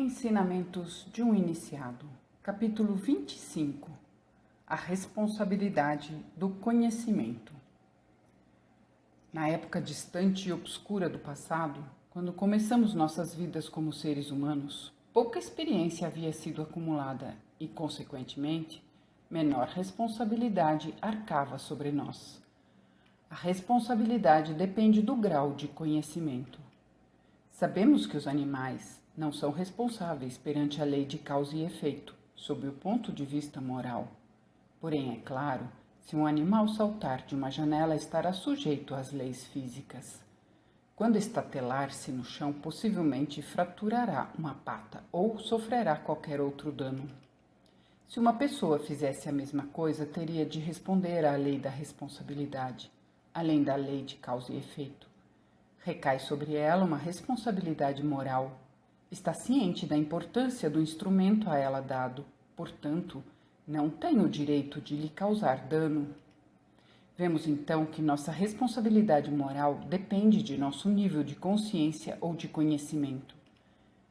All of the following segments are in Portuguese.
Ensinamentos de um Iniciado, capítulo 25. A responsabilidade do conhecimento. Na época distante e obscura do passado, quando começamos nossas vidas como seres humanos, pouca experiência havia sido acumulada e, consequentemente, menor responsabilidade arcava sobre nós. A responsabilidade depende do grau de conhecimento. Sabemos que os animais não são responsáveis perante a lei de causa e efeito, sob o ponto de vista moral. Porém, é claro, se um animal saltar de uma janela, estará sujeito às leis físicas. Quando estatelar-se no chão, possivelmente fraturará uma pata ou sofrerá qualquer outro dano. Se uma pessoa fizesse a mesma coisa, teria de responder à lei da responsabilidade, além da lei de causa e efeito. Recai sobre ela uma responsabilidade moral. Está ciente da importância do instrumento a ela dado, portanto, não tem o direito de lhe causar dano. Vemos então que nossa responsabilidade moral depende de nosso nível de consciência ou de conhecimento.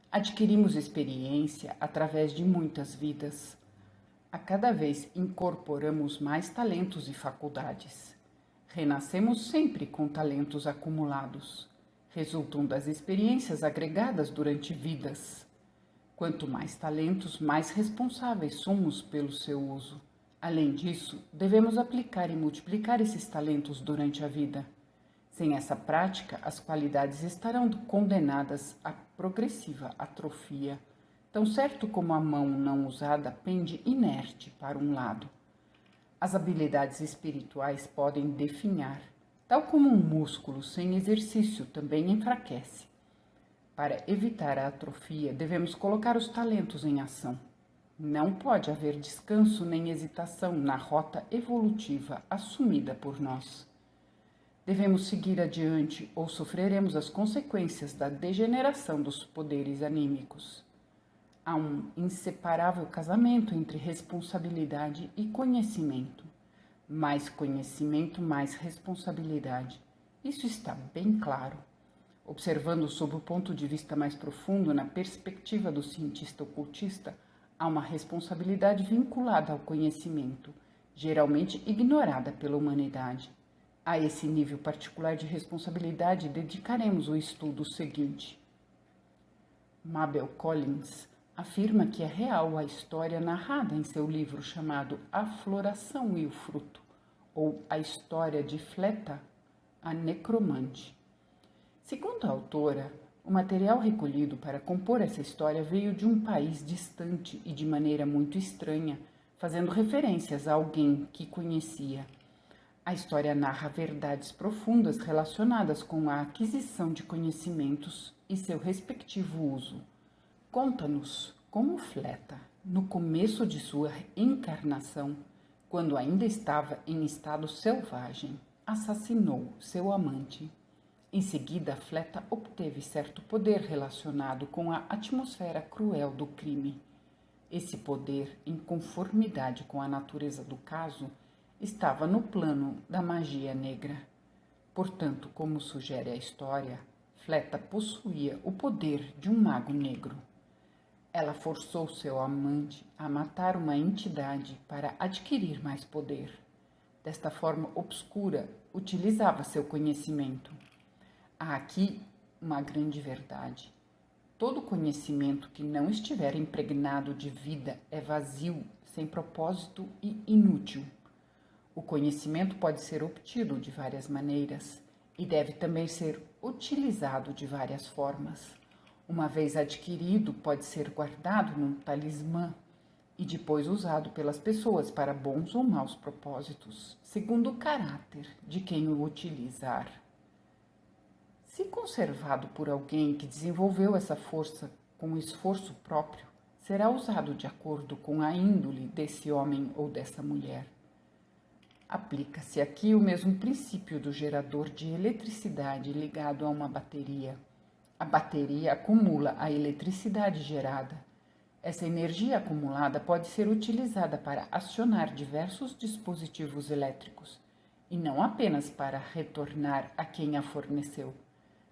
Adquirimos experiência através de muitas vidas. A cada vez incorporamos mais talentos e faculdades. Renascemos sempre com talentos acumulados. Resultam das experiências agregadas durante vidas. Quanto mais talentos, mais responsáveis somos pelo seu uso. Além disso, devemos aplicar e multiplicar esses talentos durante a vida. Sem essa prática, as qualidades estarão condenadas à progressiva atrofia, tão certo como a mão não usada pende inerte para um lado. As habilidades espirituais podem definhar, tal como um músculo sem exercício também enfraquece. Para evitar a atrofia, devemos colocar os talentos em ação. Não pode haver descanso nem hesitação na rota evolutiva assumida por nós. Devemos seguir adiante ou sofreremos as consequências da degeneração dos poderes anímicos. Há um inseparável casamento entre responsabilidade e conhecimento. Mais conhecimento, mais responsabilidade. Isso está bem claro. Observando sob o ponto de vista mais profundo, na perspectiva do cientista ocultista, há uma responsabilidade vinculada ao conhecimento, geralmente ignorada pela humanidade. A esse nível particular de responsabilidade dedicaremos o estudo seguinte. Mabel Collins afirma que é real a história narrada em seu livro chamado A Floração e o Fruto, ou A História de Fleta, a Necromante. Segundo a autora, o material recolhido para compor essa história veio de um país distante e de maneira muito estranha, fazendo referências a alguém que conhecia. A história narra verdades profundas relacionadas com a aquisição de conhecimentos e seu respectivo uso. Conta-nos como Fleta, no começo de sua encarnação, quando ainda estava em estado selvagem, assassinou seu amante. Em seguida, Fleta obteve certo poder relacionado com a atmosfera cruel do crime. Esse poder, em conformidade com a natureza do caso, estava no plano da magia negra. Portanto, como sugere a história, Fleta possuía o poder de um mago negro. Ela forçou seu amante a matar uma entidade para adquirir mais poder. Desta forma obscura, utilizava seu conhecimento. Há aqui uma grande verdade. Todo conhecimento que não estiver impregnado de vida é vazio, sem propósito e inútil. O conhecimento pode ser obtido de várias maneiras e deve também ser utilizado de várias formas. Uma vez adquirido, pode ser guardado num talismã e depois usado pelas pessoas para bons ou maus propósitos, segundo o caráter de quem o utilizar. Se conservado por alguém que desenvolveu essa força com esforço próprio, será usado de acordo com a índole desse homem ou dessa mulher. Aplica-se aqui o mesmo princípio do gerador de eletricidade ligado a uma bateria. A bateria acumula a eletricidade gerada. Essa energia acumulada pode ser utilizada para acionar diversos dispositivos elétricos, e não apenas para retornar a quem a forneceu.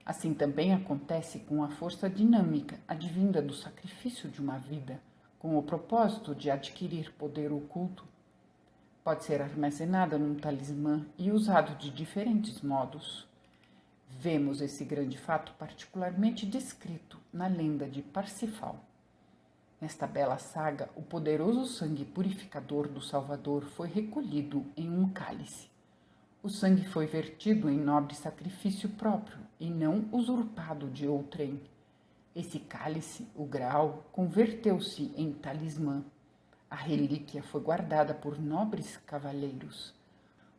Assim também acontece com a força dinâmica advinda do sacrifício de uma vida, com o propósito de adquirir poder oculto. Pode ser armazenada num talismã e usado de diferentes modos. Vemos esse grande fato particularmente descrito na lenda de Parsifal. Nesta bela saga, o poderoso sangue purificador do Salvador foi recolhido em um cálice. O sangue foi vertido em nobre sacrifício próprio e não usurpado de outrem. Esse cálice, o Graal, converteu-se em talismã. A relíquia foi guardada por nobres cavaleiros.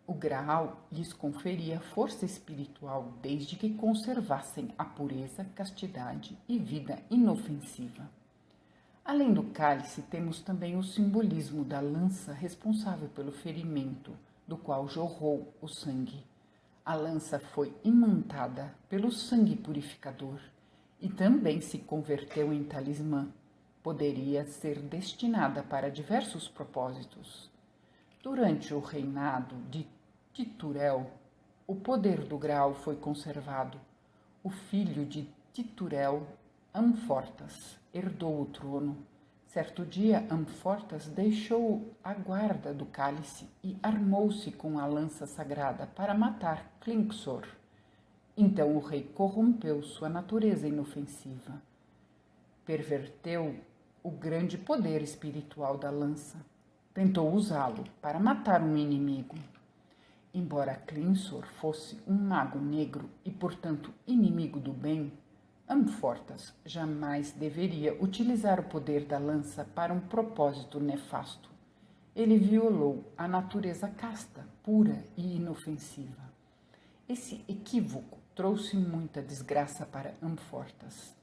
O Graal lhes conferia força espiritual desde que conservassem a pureza, castidade e vida inofensiva. Além do cálice, temos também o simbolismo da lança responsável pelo ferimento, do qual jorrou o sangue. A lança foi imantada pelo sangue purificador e também se converteu em talismã. Poderia ser destinada para diversos propósitos. Durante o reinado de Titurel, o poder do Graal foi conservado. O filho de Titurel, Amfortas, herdou o trono. Certo dia, Amfortas deixou a guarda do cálice e armou-se com a lança sagrada para matar Clinxor. Então o rei corrompeu sua natureza inofensiva. Perverteu o grande poder espiritual da lança. Tentou usá-lo para matar um inimigo. Embora Clinxor fosse um mago negro e, portanto, inimigo do bem, Amfortas jamais deveria utilizar o poder da lança para um propósito nefasto. Ele violou a natureza casta, pura e inofensiva. Esse equívoco trouxe muita desgraça para Amfortas.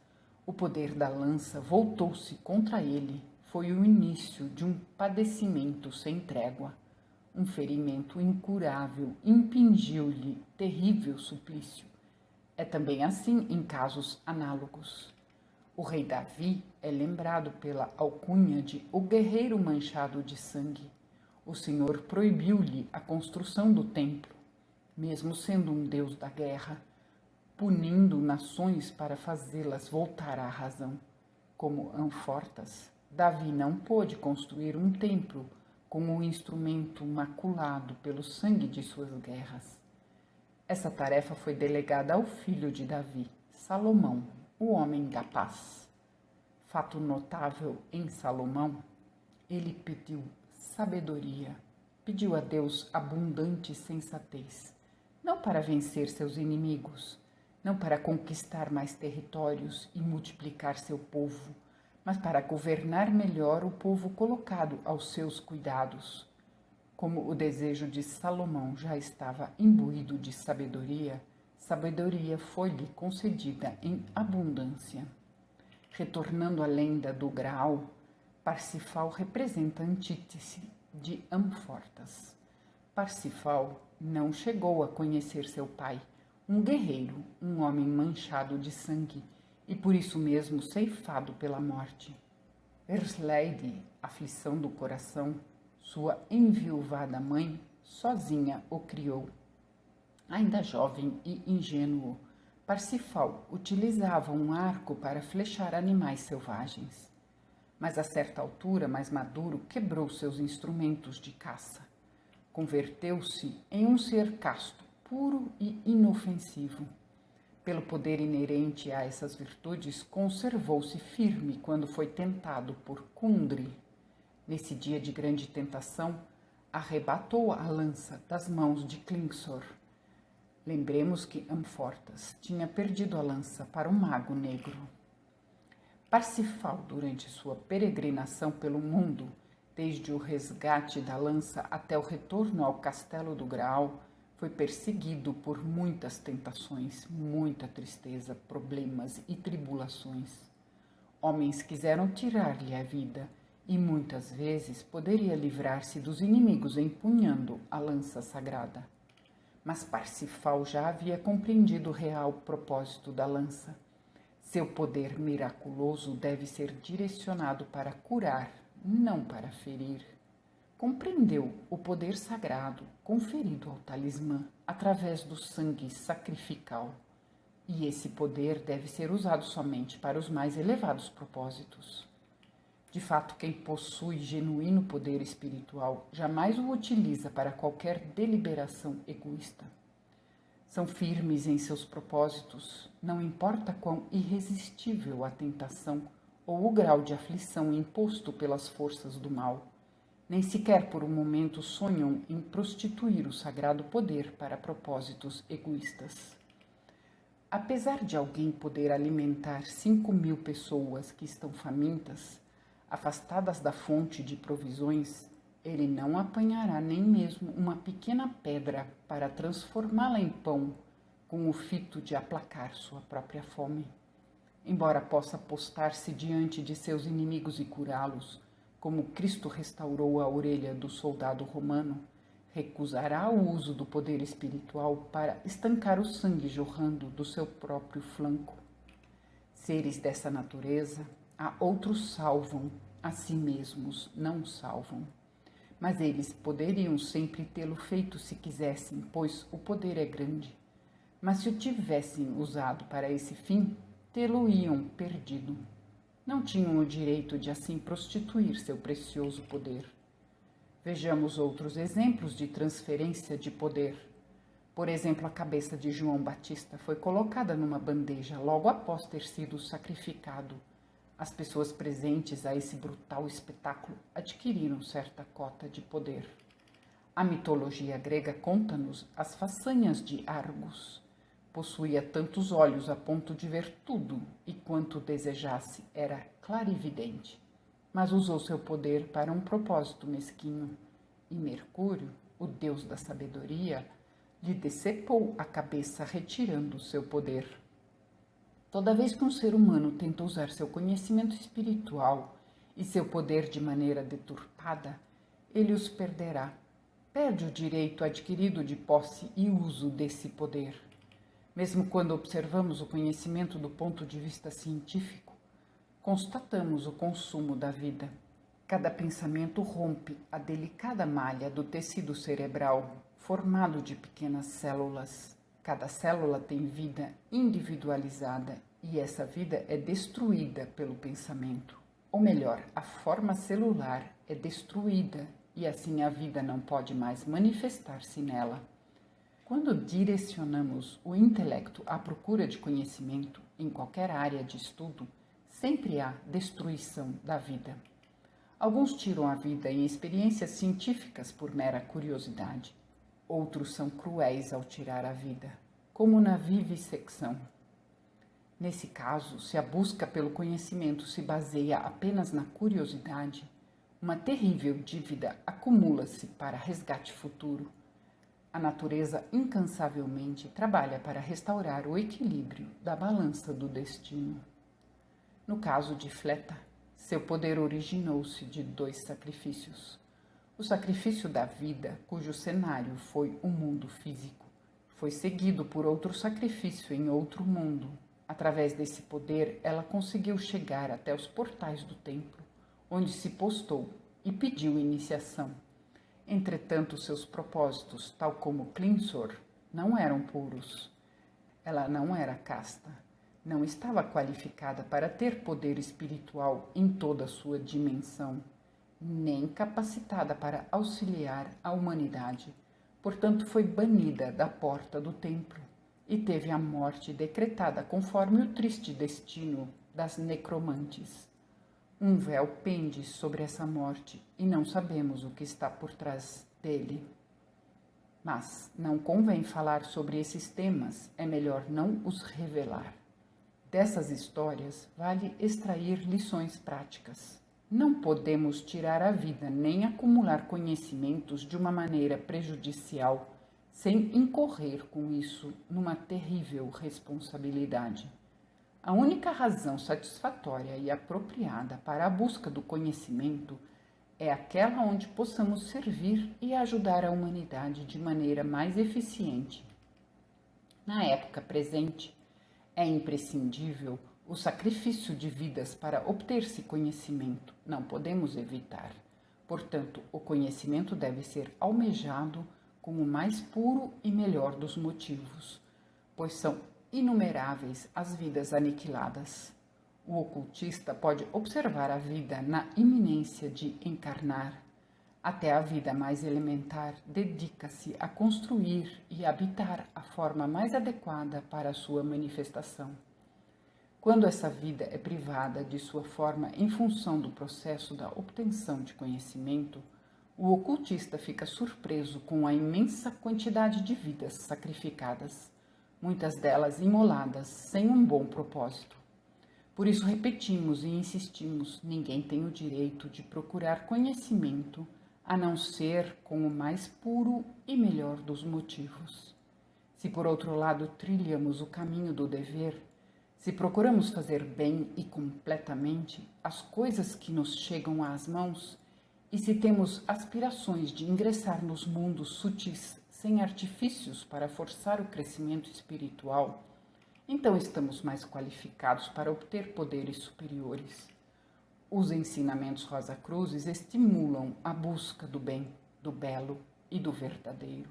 O poder da lança voltou-se contra ele. Foi o início de um padecimento sem trégua. Um ferimento incurável impingiu-lhe terrível suplício. É também assim em casos análogos. O rei Davi é lembrado pela alcunha de o guerreiro manchado de sangue. O Senhor proibiu-lhe a construção do templo, mesmo sendo um deus da guerra, punindo nações para fazê-las voltar à razão. Como Amfortas, Davi não pôde construir um templo com o instrumento maculado pelo sangue de suas guerras. Essa tarefa foi delegada ao filho de Davi, Salomão, o homem da paz. Fato notável em Salomão, ele pediu sabedoria, pediu a Deus abundante sensatez, não para vencer seus inimigos, não para conquistar mais territórios e multiplicar seu povo, mas para governar melhor o povo colocado aos seus cuidados. Como o desejo de Salomão já estava imbuído de sabedoria, sabedoria foi-lhe concedida em abundância. Retornando à lenda do Graal, Parsifal representa a antítese de Amfortas. Parsifal não chegou a conhecer seu pai, um guerreiro, um homem manchado de sangue e por isso mesmo ceifado pela morte. Ersleide, aflição do coração, sua enviuvada mãe, sozinha o criou. Ainda jovem e ingênuo, Parsifal utilizava um arco para flechar animais selvagens. Mas a certa altura, mais maduro, quebrou seus instrumentos de caça. Converteu-se em um ser casto, puro e inofensivo. Pelo poder inerente a essas virtudes, conservou-se firme quando foi tentado por Kundry. Nesse dia de grande tentação, arrebatou a lança das mãos de Clinxor. Lembremos que Amfortas tinha perdido a lança para o mago negro. Parsifal, durante sua peregrinação pelo mundo, desde o resgate da lança até o retorno ao castelo do Graal, foi perseguido por muitas tentações, muita tristeza, problemas e tribulações. Homens quiseram tirar-lhe a vida, e muitas vezes poderia livrar-se dos inimigos empunhando a lança sagrada. Mas Parsifal já havia compreendido o real propósito da lança. Seu poder miraculoso deve ser direcionado para curar, não para ferir. Compreendeu o poder sagrado conferido ao talismã através do sangue sacrificial. e esse poder deve ser usado somente para os mais elevados propósitos. De fato, quem possui genuíno poder espiritual jamais o utiliza para qualquer deliberação egoísta. São firmes em seus propósitos, não importa quão irresistível a tentação ou o grau de aflição imposto pelas forças do mal. Nem sequer por um momento sonham em prostituir o sagrado poder para propósitos egoístas. Apesar de alguém poder alimentar 5.000 pessoas que estão famintas, afastadas da fonte de provisões, ele não apanhará nem mesmo uma pequena pedra para transformá-la em pão, com o fito de aplacar sua própria fome. Embora possa postar-se diante de seus inimigos e curá-los, como Cristo restaurou a orelha do soldado romano, recusará o uso do poder espiritual para estancar o sangue jorrando do seu próprio flanco. Seres dessa natureza, a outros salvam, a si mesmos não salvam. Mas eles poderiam sempre tê-lo feito se quisessem, pois o poder é grande. Mas se o tivessem usado para esse fim, tê-lo-iam perdido. Não tinham o direito de assim prostituir seu precioso poder. Vejamos outros exemplos de transferência de poder. Por exemplo, a cabeça de João Batista foi colocada numa bandeja logo após ter sido sacrificado. As pessoas presentes a esse brutal espetáculo adquiriram certa cota de poder. A mitologia grega conta-nos as façanhas de Argos. Possuía tantos olhos a ponto de ver tudo e quanto desejasse era clarividente, mas usou seu poder para um propósito mesquinho, e Mercúrio, o deus da sabedoria, lhe decepou a cabeça retirando seu poder. Toda vez que um ser humano tenta usar seu conhecimento espiritual e seu poder de maneira deturpada, ele os perderá. Perde o direito adquirido de posse e uso desse poder. Mesmo quando observamos o conhecimento do ponto de vista científico, constatamos o consumo da vida. Cada pensamento rompe a delicada malha do tecido cerebral, formado de pequenas células. Cada célula tem vida individualizada e essa vida é destruída pelo pensamento. Ou melhor, a forma celular é destruída e assim a vida não pode mais manifestar-se nela. Quando direcionamos o intelecto à procura de conhecimento em qualquer área de estudo, sempre há destruição da vida. Alguns tiram a vida em experiências científicas por mera curiosidade. Outros são cruéis ao tirar a vida, como na vivissecção. Nesse caso, se a busca pelo conhecimento se baseia apenas na curiosidade, uma terrível dívida acumula-se para resgate futuro. A natureza incansavelmente trabalha para restaurar o equilíbrio da balança do destino. No caso de Fleta, seu poder originou-se de 2 sacrifícios. O sacrifício da vida, cujo cenário foi o mundo físico, foi seguido por outro sacrifício em outro mundo. Através desse poder, ela conseguiu chegar até os portais do templo, onde se postou e pediu iniciação. Entretanto, seus propósitos, tal como Clinsor, não eram puros. Ela não era casta, não estava qualificada para ter poder espiritual em toda a sua dimensão, nem capacitada para auxiliar a humanidade. Portanto, foi banida da porta do templo e teve a morte decretada conforme o triste destino das necromantes. Um véu pende sobre essa morte e não sabemos o que está por trás dele. Mas não convém falar sobre esses temas, é melhor não os revelar. Dessas histórias vale extrair lições práticas. Não podemos tirar a vida nem acumular conhecimentos de uma maneira prejudicial, sem incorrer com isso numa terrível responsabilidade. A única razão satisfatória e apropriada para a busca do conhecimento é aquela onde possamos servir e ajudar a humanidade de maneira mais eficiente. Na época presente, é imprescindível o sacrifício de vidas para obter-se conhecimento. Não podemos evitar. Portanto, o conhecimento deve ser almejado com o mais puro e melhor dos motivos, pois são inumeráveis as vidas aniquiladas. O ocultista pode observar a vida na iminência de encarnar. Até a vida mais elementar dedica-se a construir e habitar a forma mais adequada para a sua manifestação. Quando essa vida é privada de sua forma em função do processo da obtenção de conhecimento, o ocultista fica surpreso com a imensa quantidade de vidas sacrificadas, muitas delas imoladas sem um bom propósito. Por isso repetimos e insistimos, ninguém tem o direito de procurar conhecimento a não ser com o mais puro e melhor dos motivos. Se por outro lado trilhamos o caminho do dever, se procuramos fazer bem e completamente as coisas que nos chegam às mãos, e se temos aspirações de ingressar nos mundos sutis sem artifícios para forçar o crescimento espiritual, então estamos mais qualificados para obter poderes superiores. Os ensinamentos Rosa-Cruzes estimulam a busca do bem, do belo e do verdadeiro.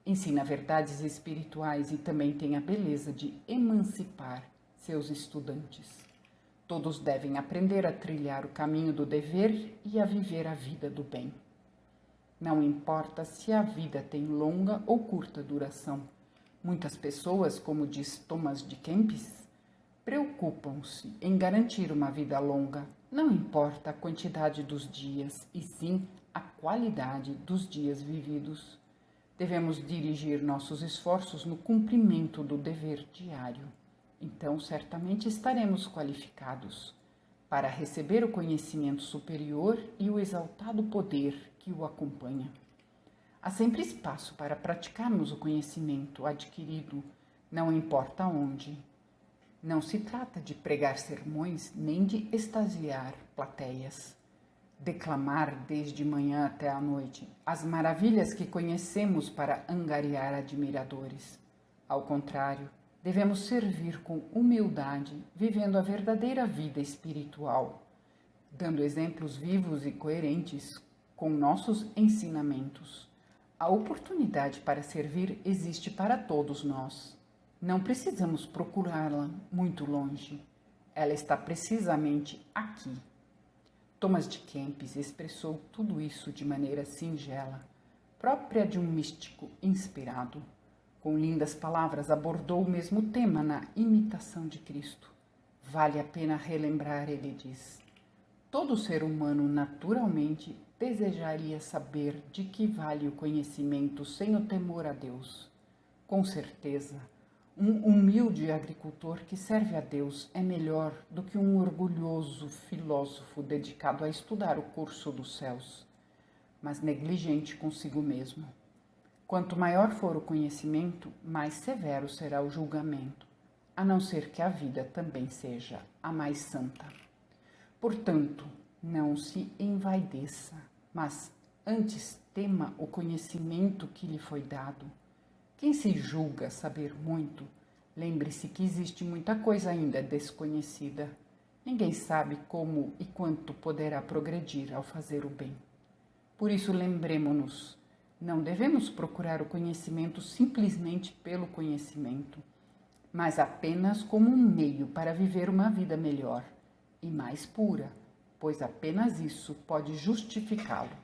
Ensina verdades espirituais e também tem a beleza de emancipar seus estudantes. Todos devem aprender a trilhar o caminho do dever e a viver a vida do bem. Não importa se a vida tem longa ou curta duração. Muitas pessoas, como diz Thomas de Kempis, preocupam-se em garantir uma vida longa. Não importa a quantidade dos dias, e sim a qualidade dos dias vividos. Devemos dirigir nossos esforços no cumprimento do dever diário. Então, certamente estaremos qualificados para receber o conhecimento superior e o exaltado poder que o acompanha. Há sempre espaço para praticarmos o conhecimento adquirido, não importa onde. Não se trata de pregar sermões nem de extasiar plateias, declamar desde manhã até a noite as maravilhas que conhecemos para angariar admiradores. Ao contrário, devemos servir com humildade, vivendo a verdadeira vida espiritual, dando exemplos vivos e coerentes com nossos ensinamentos. A oportunidade para servir existe para todos nós. Não precisamos procurá-la muito longe. Ela está precisamente aqui. Thomas de Kempis expressou tudo isso de maneira singela, própria de um místico inspirado. Com lindas palavras, abordou o mesmo tema na imitação de Cristo. Vale a pena relembrar, ele diz. Todo ser humano naturalmente desejaria saber de que vale o conhecimento sem o temor a Deus. Com certeza, um humilde agricultor que serve a Deus é melhor do que um orgulhoso filósofo dedicado a estudar o curso dos céus, mas negligente consigo mesmo. Quanto maior for o conhecimento, mais severo será o julgamento, a não ser que a vida também seja a mais santa. Portanto, não se envaideça, mas antes tema o conhecimento que lhe foi dado. Quem se julga saber muito, lembre-se que existe muita coisa ainda desconhecida. Ninguém sabe como e quanto poderá progredir ao fazer o bem. Por isso, lembremo-nos, não devemos procurar o conhecimento simplesmente pelo conhecimento, mas apenas como um meio para viver uma vida melhor e mais pura, pois apenas isso pode justificá-lo.